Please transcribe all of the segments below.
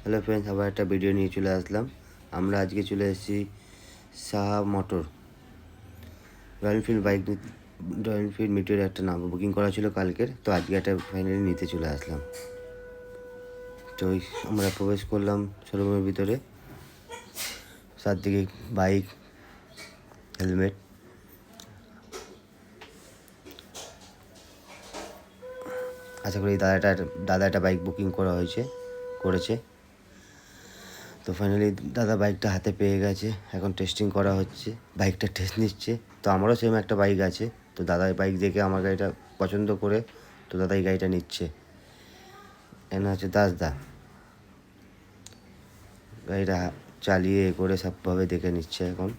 Hello friends, আবার একটা video নিয়ে চলে আসলাম। আমরা আজকে চলে এসেছি Saha motor royal Enfield bike. Royal Enfield meteor একটা নাম বুকিং করা ছিল কালকের, তো আজকে একটা ফাইনালি নিতে চলে আসলাম। তো আমরা প্রবেশ করলাম শোরুমের ভিতরে। চারদিকে বাইক, হেলমেট। আশা করি দাদা একটা বাইক বুকিং করেছে। তো ফাইনালি দাদা বাইকটা হাতে পেয়ে গেছে, এখন টেস্টিং করা হচ্ছে, বাইকটা টেস্ট নিচ্ছে। তো আমারও সেম একটা বাইক আছে, তো দাদার বাইক দেখে আমার গাড়িটা পছন্দ করে তো দাদা এই গাড়িটা নিচ্ছে। এনা হচ্ছে দাসদা, গাড়িটা চালিয়ে করে সবভাবে দেখে নিচ্ছে। এখন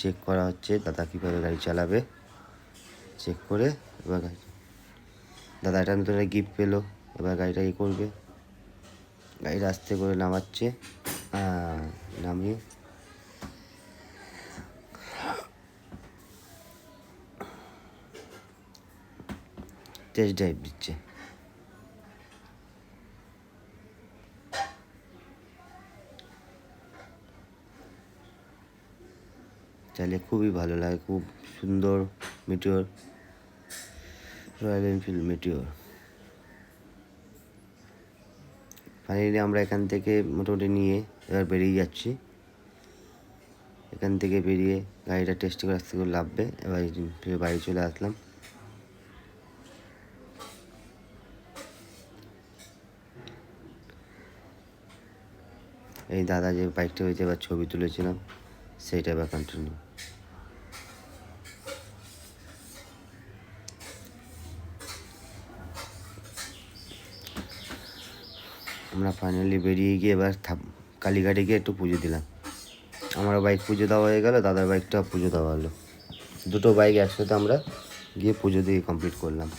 চেক করা হচ্ছে দাদা কীভাবে গাড়ি চালাবে। চেক করে এবার দাদা এটা নতুন একটা গিফট পেলো, এবার গাড়িটা করবে। গাড়িটা আস্তে করে নামাচ্ছে, নামিয়ে টেস্ট ড্রাইভ দিচ্ছে। চাইলে খুবই ভালো লাগে, খুব সুন্দর meteor, royal Enfield meteor. Finally আমরা এখান থেকে মোটামুটি নিয়ে এবার বেরিয়ে যাচ্ছি। এখান থেকে বেরিয়ে গাড়িটা টেস্ট করে আসতে করে লাভবে। এবার ফিরে বাড়ি চলে আসলাম। এই দাদা যে বাইকটা হয়েছে এবার ছবি তুলেছিলাম, সেইটা এবার কন্টিনিউ। আমরা ফাইনালি বেরিয়ে গিয়ে এবার কালীঘাটে গিয়ে একটু পুজো দিলাম। আমারও বাইক পুজো দেওয়া হয়ে গেল, দাদার বাইকটা পুজো দেওয়া হলো। দুটো বাইক একসাথে আমরা গিয়ে পুজো দিয়ে কমপ্লিট করলাম।